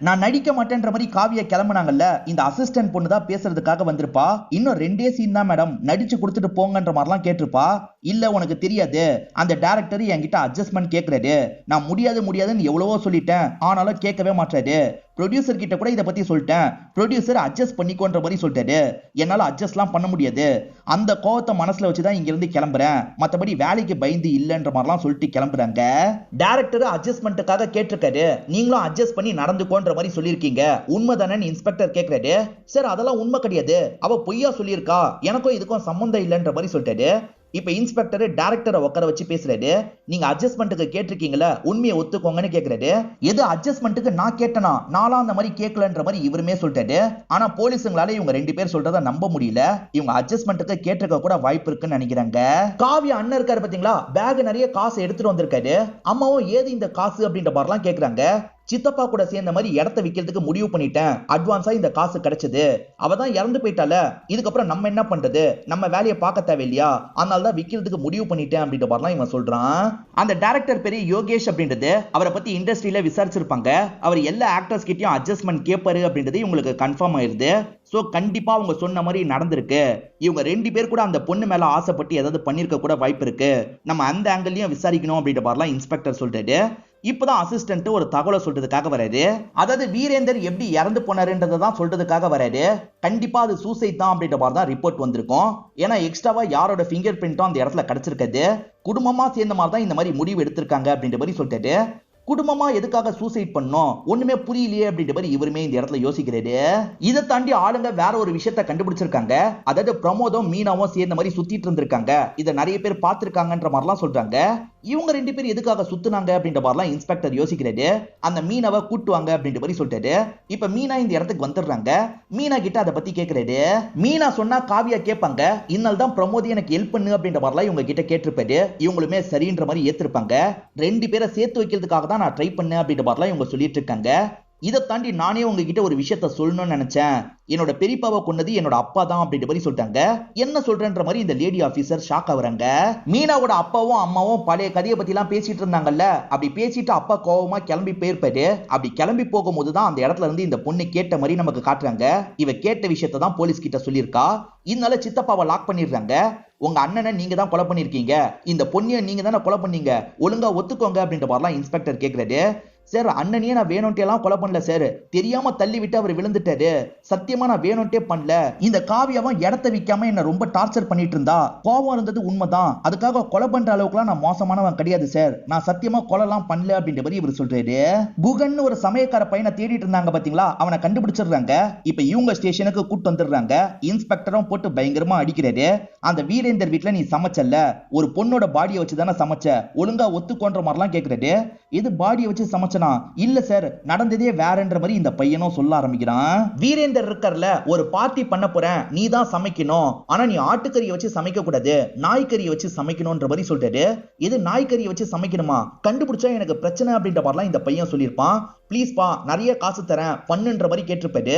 நான் நடிக்க மாட்டேன்ற மாதிரி காவியா கிளம்புனாங்கல்ல, இந்த அசிஸ்டன்ட் பொண்ணு தான் பேசுறதுக்காக வந்திருப்பா. இன்னும் 2 சீன் தான் மேடம், நடிச்சு கொடுத்துட்டு போங்கன்ற மாதிரிலாம் கேட்டிருப்பா. இல்ல உனக்கு தெரியாது, அந்த டைரக்டர் என்கிட்ட அட்ஜஸ்ட்மெண்ட் கேக்குறாரு. நான் முடியாதுன்னு எவ்வளவோ சொல்லிட்டேன், ஆனாலும் கேட்கவே மாட்டாரு. ப்ரொடியூசர் கிட்ட கூட இதை பத்தி சொல்லிட்டேன், ப்ரொடியூசர் அட்ஜஸ்ட் பண்ணிக்கோன்ற மாதிரி சொல்லிட்டாரு. என்னால அட்ஜஸ்ட்லாம் பண்ண முடியாது, அந்த கோவத்தை மனசுல வச்சுதான் இங்க இருந்து கிளம்புறேன், மத்தபடி வேலைக்கு பயந்து இல்லன்ற மாதிரிலாம் சொல்லிட்டு கிளம்புறாங்க. டைரக்டர் அட்ஜஸ்ட்மெண்ட்டுக்காக கேட்டிருக்காரு, நீங்களும் அட்ஜஸ்ட் பண்ணி நடந்துக்கோன்ற மாதிரி சொல்லியிருக்கீங்க, உண்மைதானே இன்ஸ்பெக்டர் கேட்கிறாரு. சார் அதெல்லாம் உண்மை கிடையாது, அவ பொய்யா சொல்லியிருக்கா, எனக்கும் இதுக்கும் சம்பந்தம் இல்லைன்ற மாதிரி சொல்லிட்டாரு. இப்ப இன்ஸ்பெக்டர் டைரக்டரை உட்கார வச்சு பேசுறாரு. நீங்க அட்ஜஸ்ட்மெண்ட்டுக்கு கேட்டிருக்கீங்களா, உண்மையை ஒத்துக்கோங்கன்னு கேக்குறாரு. எது அட்ஜஸ்ட்மெண்ட்டுக்கு நான் கேட்டனா, நானும் அந்த மாதிரி கேட்கலன்ற மாதிரி இவருமே சொல்லிட்டாரு. ஆனா போலீஸுங்களால இவங்க 2 பேர் சொல்றத நம்ப முடியல. இவங்க அட்ஜஸ்ட்மெண்ட்டுக்கு கேட்டிருக்க கூட வாய்ப்பு இருக்குன்னு நினைக்கிறாங்க. காவியா அண்ணன் இருக்காரு பாத்தீங்களா, பேக் நிறைய காசு எடுத்துட்டு வந்திருக்காரு. அம்மாவும் ஏது இந்த காசு அப்படின்ற மாதிரிலாம் கேக்குறாங்க. சித்தப்பா கூட சேர்ந்த மாதிரி இடத்தை விற்கிறதுக்கு முடிவு பண்ணிட்டேன், அட்வான்ஸா இந்த காசு கிடைச்சது, அவதான் இறந்து போயிட்டால, இதுக்கப்புறம் நம்ம என்ன பண்றது, நம்ம வேலையை பார்க்க தேவையில்லையா, அதனாலதான் விற்கிறதுக்கு முடிவு பண்ணிட்டேன் அப்படின்ற மாதிரிலாம் இவன் சொல்றான். அந்த டைரக்டர் பேரு யோகேஷ் அப்படின்றது, அவரை பத்தி இண்டஸ்ட்ரியில விசாரிச்சிருப்பாங்க. அவர் எல்லா ஆக்டர்ஸ் கிட்டயும் அட்ஜஸ்ட்மெண்ட் கேட்பாரு அப்படின்றது இவங்களுக்கு கன்ஃபார்ம் ஆயிருது. சோ கண்டிப்பா அவங்க சொன்ன மாதிரி நடந்திருக்கு. இவங்க 2 பேர் கூட அந்த பொண்ணு மேல ஆசைப்பட்டு ஏதாவது பண்ணிருக்க கூட வாய்ப்பு இருக்கு. நம்ம அந்த ஆங்கிள்லயும் விசாரிக்கணும் அப்படின்ற மாதிரிலாம் இன்ஸ்பெக்டர் சொல்றாரு. இப்பதான் அசிஸ்டன்ட் ஒரு தகவலை சொல்றதுக்காக வராரு. அதாவது வீரேந்தர் எப்படி இறந்து போனாருன்றதை தான் சொல்றதுக்காக வராரு. கண்டிப்பா அது சூசைட் தான் அப்படின்ற மாதிரி தான் ரிப்போர்ட் வந்திருக்கும். ஏன்னா எக்ஸ்ட்ராவா யாரோட ஃபிங்கர் பிரிண்டும் அந்த இடத்துல கிடைச்சிருக்காது. குடும்பமா சேர்ந்த மாதிரி தான் இந்த மாதிரி முடிவு எடுத்திருக்காங்க அப்படின்ற மாதிரி சொல்லிட்டாரு. குடும்பமா எதுக்காக சூசைட் பண்ணோம், ஒண்ணுமே புரியலையே அப்படின்ற மாதிரி இவருமே இந்த இடத்துல யோசிக்கிறாரு. இதை தாண்டி ஆளுங்க வேற ஒரு விஷயத்த கண்டுபிடிச்சிருக்காங்க. அதாவது பிரமோதும் மீனாவும் சேர்ந்த மாதிரி சுத்திட்டு இருந்திருக்காங்க. இதை நிறைய பேர் பார்த்திருக்காங்கன்ற மாதிரிலாம் சொல்றாங்க. இவங்க 2 பேர் எதுக்காக சுத்துனாங்க அப்படின்ற மாதிரிலாம் இன்ஸ்பெக்டர் யோசிக்கிறாரு. அந்த மீனாவை கூட்டுவாங்க அப்படின்ற மாதிரி சொல்லிட்டாரு. இப்ப மீனா இந்த இடத்துக்கு வந்துடுறாங்க. மீனா கிட்ட அதை பத்தி கேட்கிறாரு. மீனா சொன்னா காவியா கேட்பாங்க, இன்னால் தான் பிரமோதி எனக்கு ஹெல்ப் பண்ணு அப்படின்ற மாதிரிலாம் இவங்க கிட்ட கேட்டிருப்பாரு. இவங்களுமே சரின்ற மாதிரி ஏத்திருப்பாங்க. 2 பேரை சேர்த்து வைக்கிறதுக்காக தான் நான் ட்ரை பண்ணேன் அப்படின்ற மாதிரிலாம் இவங்க சொல்லிட்டு இருக்காங்க. இதை தாண்டி நானே உங்ககிட்ட ஒரு விஷயத்த சொல்லணும்னு நினைச்சேன். என்னோட பெரியப்பாவை கொன்னது என்னோட அப்பா தான் அப்படின்ற மாதிரி சொல்லிட்டாங்க. என்ன சொல்றேன்ற மாதிரி இந்த லேடி ஆபீசர் ஷாக் ஆகுறாங்க. மீனாவோட அப்பாவும் அம்மாவும் பழைய கதையை பத்தி எல்லாம் பேசிட்டு இருந்தாங்கல்ல. அப்படி பேசிட்டு அப்பா கோவமா கிளம்பி போயிருப்பாரு. அப்படி கிளம்பி போகும்போது தான் அந்த இடத்துல இருந்து இந்த பொண்ணு கேட்ட மாதிரி நமக்கு காட்டுறாங்க. இவ கேட்ட விஷயத்தை தான் போலீஸ் கிட்ட சொல்லியிருக்கா. இதனால சித்தப்பாவை லாக் பண்ணிடுறாங்க. உங்க அண்ணனை நீங்க தான் கொலை பண்ணிருக்கீங்க, இந்த பொண்ணியை நீங்க தானே கொலை பண்ணீங்க, ஒழுங்கா ஒத்துக்கோங்க அப்படின்ற மாதிரிலாம் இன்ஸ்பெக்டர் கேட்கிறாரு. சார், அண்ணனையே நான் வேணும்ட்டே எல்லாம் கொலை பண்ணல சார், தெரியாம தள்ளி விட்டு அவர் விழுந்துட்டாரு, சத்தியமா நான் வேணும்ட்டே பண்ணல. இந்த காவியாவும் இடத்த விற்காம என்ன ரொம்ப டார்ச்சர் பண்ணிட்டு இருந்தா, கோபம் இருந்தது உண்மைதான், அதுக்காக கொலை பண்ற அளவுக்குலாம் நான் மோசமானவன் கிடையாது சார், நான் சத்தியமா கொலைலாம் பண்ணல அப்படின்ற மாதிரி இவர் சொல்றாரு. குகன் ஒரு சமயக்கார பையனை தேடிட்டு இருந்தாங்க பாத்தீங்களா, அவனை கண்டுபிடிச்சிடுறாங்க. இப்ப இவங்க ஸ்டேஷனுக்கு கூட்டு வந்துடுறாங்க. இன்ஸ்பெக்டரும் போட்டு பயங்கரமா அடிக்கிறாரு. அந்த வீரேந்தர் வீட்டுல நீ சமைச்சல்ல, ஒரு பொண்ணோட பாடியை வச்சு தானே சமைச்ச, ஒழுங்கா ஒத்துக்கோன்ற மாதிரிலாம் கேட்கிறாரு. இது பாடியை வச்சு சமைச்சனா? இல்ல சார், நடந்ததே வேறன்ற மாதிரி இந்த பையனும் சொல்ல ஆரம்பிக்கிறான். வீரேந்தர் இருக்கறல, ஒரு பார்ட்டி பண்ண போறேன், நீ தான் சமைக்கணும், ஆனா நீ ஆட்டுக்கறியை வச்சு சமைக்க கூடாது, நாய்க்கறியை வச்சு சமைக்கணும்ன்ற மாதிரி சொல்றாரு. இது நாய்க்கறியை வச்சு சமைக்கணுமா, கண்டுபிடிச்சா எனக்கு பிரச்சனை அப்படின்ற மாதிரிலாம் இந்த பையன் சொல்லியிருப்பான். ப்ளீஸ் பா, நிறைய காசு தரேன் பண்ணுன்ற மாதிரி கேட்டிருப்பாரு.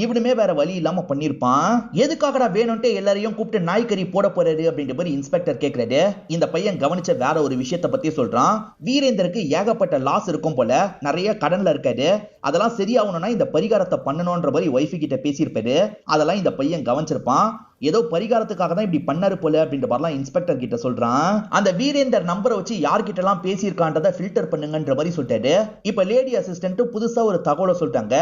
இவனுமே வேற வழி இல்லாம பண்ணிருப்பான். எதுக்காகடா வேணும்ட்டு எல்லாரையும் கூப்பிட்டு நாய்க்கறி போட போறாரு அப்படின்ற மாதிரி இன்ஸ்பெக்டர் கேட்கிறாரு. இந்த பையன் கவனிச்ச வேற ஒரு விஷயத்தை பத்தி சொல்றான். வீரேந்தருக்கு ஏகப்பட்ட லாஸ் இருக்கும் போல, நிறைய கடன்ல இருக்காரு, அதெல்லாம் சரியாகணும்னா இந்த பரிகாரத்தை பண்ணணும்ன்ற மாதிரி ஒய்ஃபு கிட்ட பேசியிருப்பாரு. அதெல்லாம் இந்த பையன் கவனிச்சிருப்பான். ஏதோ பரிகாரத்துக்காக தான் இப்படி பண்ணாரு போல அப்படின்ற மாதிரிலாம் இன்ஸ்பெக்டர் கிட்ட சொல்றான். அந்த வீரேந்தர் நம்பரை வச்சு யார்கிட்ட எல்லாம் பேசியிருக்கான்றதை ஃபில்டர் பண்ணுங்கன்ற மாதிரி சொல்லிட்டாரு. இப்ப லேடி அசிஸ்டன்ட் புதுசா ஒரு தகவலை சொல்லிட்டாங்க.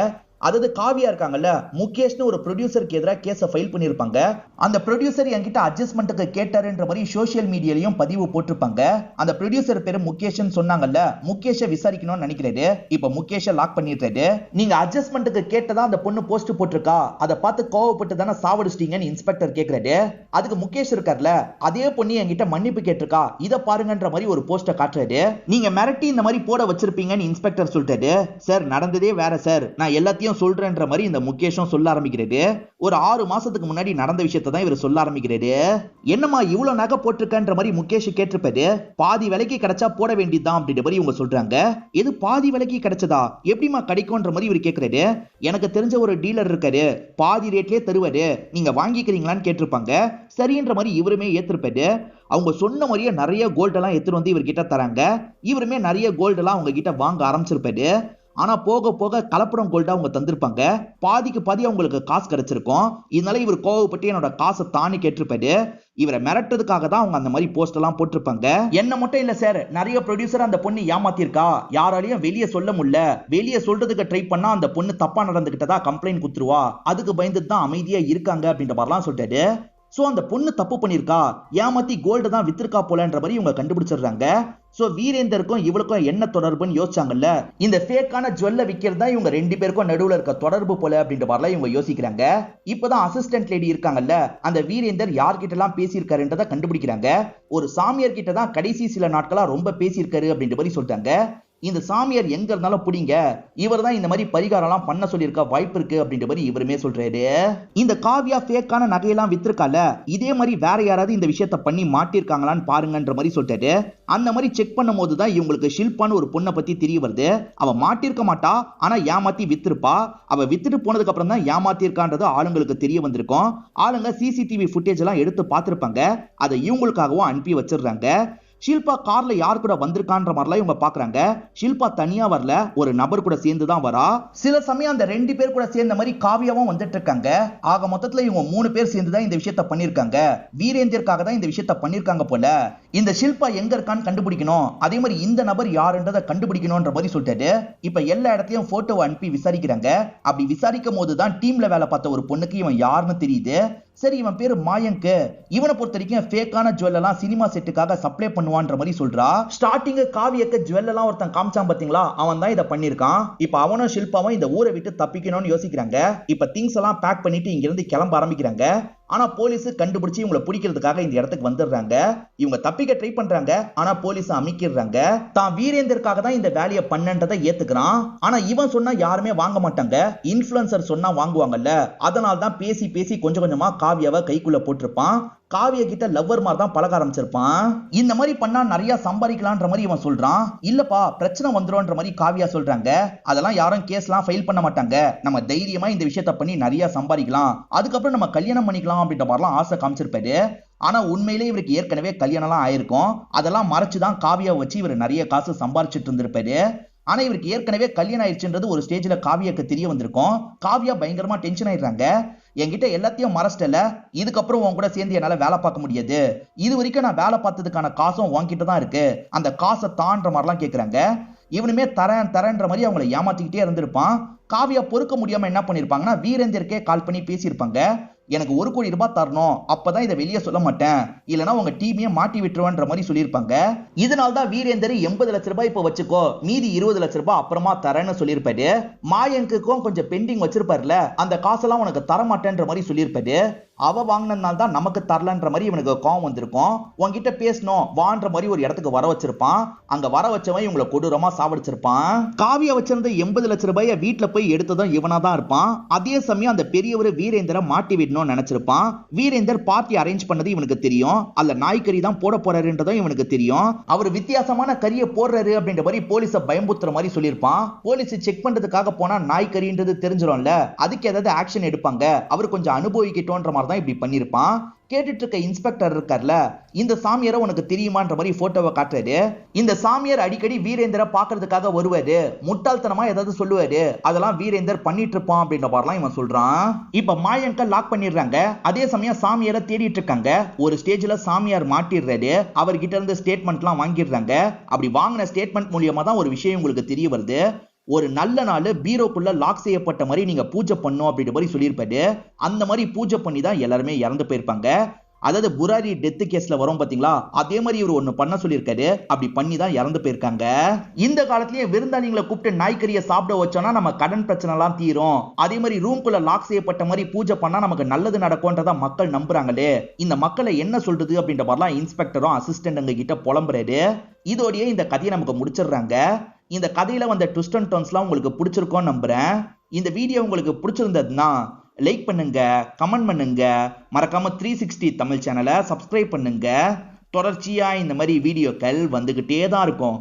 அதாவது காவியா இருக்காங்கல்ல, முகேஷ்னு ஒரு ப்ரொடியூசருக்கு எதிராக கேஸை ஃபைல் பண்ணிருப்பாங்க. அந்த ப்ரொடியூசர் என்கிட்ட அட்ஜஸ்ட்மெண்ட்டுக்கு கேட்டாருன்ற மாதிரி சோஷியல் மீடியாலையும் பதிவு போட்டிருப்பாங்க. அந்த ப்ரொடியூசர் பேரு முகேஷ்னு சொன்னாங்கல்ல, முகேஷை விசாரிக்கணும்னு நினைக்கிறாரு. இப்ப முகேஷை லாக் பண்ணிடுறாரு. நீங்க அட்ஜஸ்ட்மெண்ட்டுக்கு கேட்டதா அந்த பொண்ணு போஸ்ட் போட்டிருக்கா, அதை பார்த்து கோவப்பட்டு தானே சாவடிச்சிட்டீங்கன்னு இன்ஸ்பெக்டர் கேட்கிறாரு. அதுக்கு முகேஷ் இருக்கார்ல, அதே பொண்ணு என்கிட்ட மன்னிப்பு கேட்டிருக்கா, இதை பாருங்கன்ற மாதிரி ஒரு போஸ்டை காட்டுறாரு. நீங்க மிரட்டி இந்த மாதிரி போட வச்சிருப்பீங்கன்னு இன்ஸ்பெக்டர் சொல்லிட்டாரு. சார், நடந்ததே வேற சார், நான் எல்லாத்தையும் சொல்றேன்ற மாதிரி இந்த முகேஷும் சொல்ல ஆரம்பிக்கிறாரு. ஒரு 6 மாசத்துக்கு முன்னாடி நடந்த விஷயத்தை தான் இவர் சொல்ல ஆரம்பிக்கிறாரு. என்னமா இவ்வளவு நகை போட்டிருக்கன்ற மாதிரி முகேஷ் கேட்டிருப்பாரு. பாதி விலைக்கு கிடைச்சா போட வேண்டியதுதான் அப்படின்ற மாதிரி இவங்க சொல்றாங்க. எது பாதி விலைக்கு கிடைச்சதா, எப்படிமா கிடைக்கும்ன்ற மாதிரி இவர் கேட்கிறாரு. எனக்கு தெரிஞ்ச ஒரு டீலர் இருக்காரு, பாதி ரேட்லயே தருவாரு, நீங்க வாங்கிக்கிறீங்களான்னு கேட்டிருப்பாங்க. சரின்ற மாதிரி இவருமே ஏத்திருப்பாரு. அவங்க சொன்ன மாதிரியே நிறைய கோல்டு எல்லாம் எடுத்துட்டு வந்து இவர்கிட்ட தராங்க. இவருமே நிறைய கோல்டு எல்லாம் அவங்க கிட்ட வாங்க ஆரம்பிச்சிருப்பாரு. ஆனா போக போக கலப்படம் கோல்டா அவங்க தந்திருப்பாங்க. பாதிக்கு பாதி அவங்களுக்கு காசு கிடைச்சிருக்கும். இதனால இவர் கோவப்பட்டு என்னோட காசை தானே கேட்டிருப்பாரு. இவரை மிரட்டதுக்காக தான் அவங்க அந்த மாதிரி போஸ்ட் எல்லாம் போட்டிருப்பாங்க. என்ன மட்டும் இல்ல சார், நிறைய ப்ரொடியூசர் அந்த பொண்ணு ஏமாத்திருக்கா, யாராலையும் வெளியே சொல்ல முடியல, வெளியே சொல்றதுக்கு ட்ரை பண்ணா அந்த பொண்ணு தப்பா நடந்துகிட்டதா கம்ப்ளைண்ட் குத்துருவா, அதுக்கு பயந்து தான் அமைதியா இருக்காங்க அப்படின்ற மாதிரிலாம் சொல்லிட்டாரு. சோ அந்த பொண்ணு தப்பு பண்ணிருக்கா, ஏமாத்தி கோல்டு தான் வித்திருக்கா போலன்ற மாதிரி இவங்க கண்டுபிடிச்சிடுறாங்க. சோ வீரேந்தருக்கும் இவளுக்கும் என்ன தொடர்புன்னு யோசிச்சாங்கல்ல, இந்த ஃபேக்கான ஜுவல்ல விக்கிறதா இவங்க 2 பேருக்கும் நடுவுல இருக்க தொடர்பு போல அப்படின்ற மாதிரிலாம் இவங்க யோசிக்கிறாங்க. இப்பதான் அசிஸ்டன்ட் லேடி இருக்காங்கல்ல, அந்த வீரேந்தர் யார்கிட்ட எல்லாம் பேசியிருக்காருன்றதை கண்டுபிடிக்கிறாங்க. ஒரு சாமியார் கிட்ட தான் கடைசி சில நாட்களா ரொம்ப பேசியிருக்காரு அப்படின்ற மாதிரி சொல்லிட்டாங்க. இந்த சாமியார் எங்க இருந்தாலும் புடிங்க, இவர் தான் இந்த மாதிரி பரிகாரம் எல்லாம் பண்ண சொல்லியிருக்க வாய்ப்பு இருக்கு அப்படின்ற மாதிரி இவருமே சொல்றாரு. இந்த காவியா ஃபேக்கான நகையெல்லாம் வித்திருக்கால, இதே மாதிரி வேற யாராவது இந்த விஷயத்த பண்ணி மாட்டிருக்காங்களான்னு பாருங்கன்ற மாதிரி சொல்லிட்டாரு. அந்த மாதிரி செக் பண்ணும் போதுதான் இவங்களுக்கு ஷில்பான்னு ஒரு பொண்ணை பத்தி தெரிய வருது. அவ மாட்டிருக்க மாட்டா, ஆனா ஏமாத்தி வித்திருப்பா. அவ வித்துட்டு போனதுக்கு அப்புறம் தான் ஏமாத்திருக்கான்றது ஆளுங்களுக்கு தெரிய வந்திருக்கும். ஆளுங்க சிசிடிவி ஃபுட்டேஜ் எல்லாம் எடுத்து பார்த்திருப்பாங்க. அதை இவங்களுக்காகவும் அனுப்பி வச்சிடுறாங்க. ஷில்பா கார்ல யார் கூட வந்திருக்கான்ற மாதிரிலாம் இவங்க பாக்குறாங்க. ஷில்பா தனியா வரல, ஒரு நபர் கூட சேர்ந்து தான் வரா. சில சமயம் அந்த 2 பேர் கூட சேர்ந்த மாதிரி காவியாவும் வந்துட்டு இருக்காங்க. ஆக மொத்தத்துல இவங்க 3 பேர் சேர்ந்து தான் இந்த விஷயத்த பண்ணிருக்காங்க. வீரேந்தருக்காக தான் இந்த விஷயத்த பண்ணிருக்காங்க போல. இந்த ஷில்பா எங்க இருக்கான்னு கண்டுபிடிக்கணும், அதே மாதிரி இந்த நபர் யாருன்றதை கண்டுபிடிக்கணும்ன்ற மாதிரி சொல்லிட்டாரு. இப்ப எல்லா இடத்தையும் போட்டோவை அனுப்பி விசாரிக்கிறாங்க. அப்படி விசாரிக்கும் போதுதான் டீம்ல வேலை பார்த்த ஒரு பொண்ணுக்கு இவன் யாருன்னு தெரியுது. சரி, இவன் பேரு மாயங்கு. இவனை பொறுத்த வரைக்கும் ஃபேக்கான ஜுவல் எல்லாம் சினிமா செட்டுக்காக சப்ளை பண்ணுவான்ற மாதிரி சொல்றா. ஸ்டார்டிங் காவியக்கு ஜுவல் எல்லாம் ஒருத்தன் காமிச்சான் பாத்தீங்களா, அவன் தான் இதை பண்ணிருக்கான். இப்ப அவனும் ஷில்பாவும் இந்த ஊரை விட்டு தப்பிக்கணும்னு யோசிக்கிறாங்க. இப்ப திங்ஸ் எல்லாம் பேக் பண்ணிட்டு இங்க இருந்து கிளம்ப ஆரம்பிக்கிறாங்க. ஆனா போலீஸ் கண்டுபிடிச்சு இவங்களை பிடிக்கிறதுக்காக இந்த இடத்துக்கு வந்துடுறாங்க. இவங்க தப்பிக்க ட்ரை பண்றாங்க, ஆனா போலீஸ் அமைக்கிறாங்க. தான் வீரேந்தருக்காக தான் இந்த வேலையை பண்ணன்றதை ஏத்துக்கிறான். ஆனா இவன் சொன்னா யாருமே வாங்க மாட்டாங்க, இன்ஃபுளுசர் சொன்னா வாங்குவாங்கல்ல. அதனால தான் பேசி பேசி கொஞ்சம் கொஞ்சமா காவியாவை கைக்குள்ள போட்டிருப்பான். காவியா கிட்ட லவ்வர் மாதிரி தான் பழக ஆரம்பிச்சிருப்பான். இந்த மாதிரி பண்ணா நிறைய சம்பாதிக்கலாம்ன்ற மாதிரி இவன் சொல்றான். இல்லப்பா பிரச்சனை வந்துரும்ன்ற மாதிரி காவியா சொல்றாங்க. அதெல்லாம் யாரும் கேஸ்லாம் ஃபைல் பண்ண மாட்டாங்க, நம்ம தைரியமா இந்த விஷயத்த பண்ணி நிறைய சம்பாதிக்கலாம், அதுக்கப்புறம் நம்ம கல்யாணம் பண்ணிக்கலாம் அப்படின்ற மாதிரிலாம் ஆசை காமிச்சிருப்பாரு. ஆனா உண்மையிலே இவருக்கு ஏற்கனவே கல்யாணம்லாம் ஆயிருக்கும். அதெல்லாம் மறைச்சுதான் காவியா வச்சு இவர் நிறைய காசு சம்பாரிச்சிட்டு இருந்திருப்பாரு. ஆனா இவருக்கு ஏற்கனவே கல்யாணம் ஆயிடுச்சுன்றது ஒரு ஸ்டேஜ்ல காவியாக்கு தெரிய வந்திருக்கும். காவியா பயங்கரமா டென்ஷன் ஆயிடுறாங்க. என்கிட்ட எல்லாத்தையும் மறைச்சிட்டல, இதுக்கப்புறம் உன் கூட சேர்ந்து என்னால வேலை பார்க்க முடியாது, இது வரைக்கும் நான் வேலை பார்த்ததுக்கான காசும் உன்கிட்ட தான் இருக்கு, அந்த காசை தான்ற மாதிரிலாம் கேட்கறாங்க. இவனுமே தரேன்ற மாதிரி அவங்களை ஏமாத்திக்கிட்டே இருந்திருப்பான். காவியா பொறுக்க முடியாம என்ன பண்ணிருப்பாங்கன்னா வீரேந்தருக்கே கால் பண்ணி பேசியிருப்பாங்க. எனக்கு 1 கோடி ரூபாய் தரணும், அப்பதான் இதை வெளியே சொல்ல மாட்டேன், இல்லைன்னா உங்க டீமையே மாட்டி விட்டுருவேன்ற மாதிரி சொல்லியிருப்பாங்க. இதனால்தான் வீரேந்தர் 80 லட்ச ரூபாய் இப்ப வச்சுக்கோ, மீதி 20 லட்ச ரூபாய் அப்புறமா தரேன்னு சொல்லியிருப்பாரு. மாயங்குக்கும் கொஞ்சம் பெண்டிங் வச்சிருப்பாருல, அந்த காசெல்லாம் உனக்கு தர மாட்டேன்ற மாதிரி சொல்லியிருப்பாரு. அவ வாங்கினதுனால தான் நமக்கு தரலன்ற மாதிரி இவனுக்கு கோவம் வந்திருக்கும். உன்கிட்ட பேசணும் வான்ற மாதிரி ஒரு இடத்துக்கு வர வச்சிருப்பான். அங்க வர வச்சவன் இவங்களை கொடூரமா சாவடிச்சிருப்பான். காவியா வச்சிருந்த 80 லட்ச ரூபாயை வீட்டுல போய் எடுத்ததும் இவனா தான் இருப்பான். அதே சமயம் அந்த பெரியவர் வீரேந்தரை மாட்டி விடணும்னு நினைச்சிருப்பான். வீரேந்தர் பார்ட்டி அரேஞ்ச் பண்ணது இவனுக்கு தெரியும். அல்ல நாய்க்கறி தான் போட போறாருன்றதும் இவனுக்கு தெரியும். அவர் வித்தியாசமான கறியை போடுறாரு அப்படின்ற மாதிரி போலீஸை பயம்புத்துற மாதிரி சொல்லியிருப்பான். போலீஸ் செக் பண்றதுக்காக போனா நாய்க்கறின்றது தெரிஞ்சிடும்ல, அதுக்கு ஏதாவது ஆக்ஷன் எடுப்பாங்க, அவர் கொஞ்சம் அனுபவிக்கிட்டோன்ற மாதிரி தான் இப்படி பண்ணிருப்பான். கேட்டுட்டு இருக்க இன்ஸ்பெக்டர் இருக்கார்ல, இந்த சாமியாரை உனக்கு தெரியுமான்ற மாதிரி போட்டோவை காட்டுறாரு. இந்த சாமியார் அடிக்கடி வீரேந்தரை பாக்குறதுக்காக வருவாரு, முட்டாள்தனமா ஏதாவது சொல்லுவாரு, அதெல்லாம் வீரேந்தர் பண்ணிட்டு இருப்பான் அப்படின்ற மாதிரிலாம் இவன் சொல்றான். இப்ப மாயங்க லாக் பண்ணிடுறாங்க. அதே சமயம் சாமியாரை தேடிட்டு இருக்காங்க. ஒரு ஸ்டேஜ்ல சாமியார் மாட்டிடுறாரு. அவர்கிட்ட இருந்து ஸ்டேட்மெண்ட்லாம் வாங்கிடுறாங்க. அப்படி வாங்கின ஸ்டேட்மெண்ட் மூலியமா தான் ஒரு விஷயம் உங்களுக்கு தெரிய வருது. ஒரு நல்ல நாள் பீரோக்குள்ள லாக் செய்யப்பட்ட மாதிரி நீங்க பூஜை பண்ணும் அப்படின்ற மாதிரி சொல்லியிருப்பாரு. அந்த மாதிரி பூஜை பண்ணி தான் எல்லாருமே இறந்து போயிருப்பாங்க. அதாவது புராரி டெத் கேஸ்ல வரும் பாத்தீங்களா, அதே மாதிரி இவர் ஒண்ணு பண்ண சொல்லியிருக்காரு. அப்படி பண்ணி தான் இறந்து போயிருக்காங்க. இந்த காலத்திலேயே விருந்தாளிகளை கூப்பிட்டு நாய்க்கறியை சாப்பிட வச்சோம்னா நம்ம கடன் பிரச்சனை எல்லாம் தீரும், அதே மாதிரி ரூம்குள்ள லாக் செய்யப்பட்ட மாதிரி பூஜை பண்ணா நமக்கு நல்லது நடக்கும்ன்றத மக்கள் நம்புறாங்களே, இந்த மக்களை என்ன சொல்றது அப்படின்ற மாதிரிலாம் இன்ஸ்பெக்டரும் அசிஸ்டன்ட் கிட்ட புலம்புறாரு. இதோடய இந்த கதையை நமக்கு முடிச்சிடுறாங்க. இந்த கதையில வந்த ட்விஸ்ட் அண்ட் டர்ன்ஸ்லாம் உங்களுக்கு பிடிச்சிருக்கும்னு நம்புறேன். இந்த வீடியோ உங்களுக்கு பிடிச்சிருந்ததுன்னா லைக் பண்ணுங்க, கமெண்ட் பண்ணுங்க, மறக்காம 360 தமிழ் சேனலை சப்ஸ்கிரைப் பண்ணுங்க. தொடர்ச்சியா இந்த மாதிரி வீடியோக்கள் வந்துகிட்டே தான் இருக்கும்.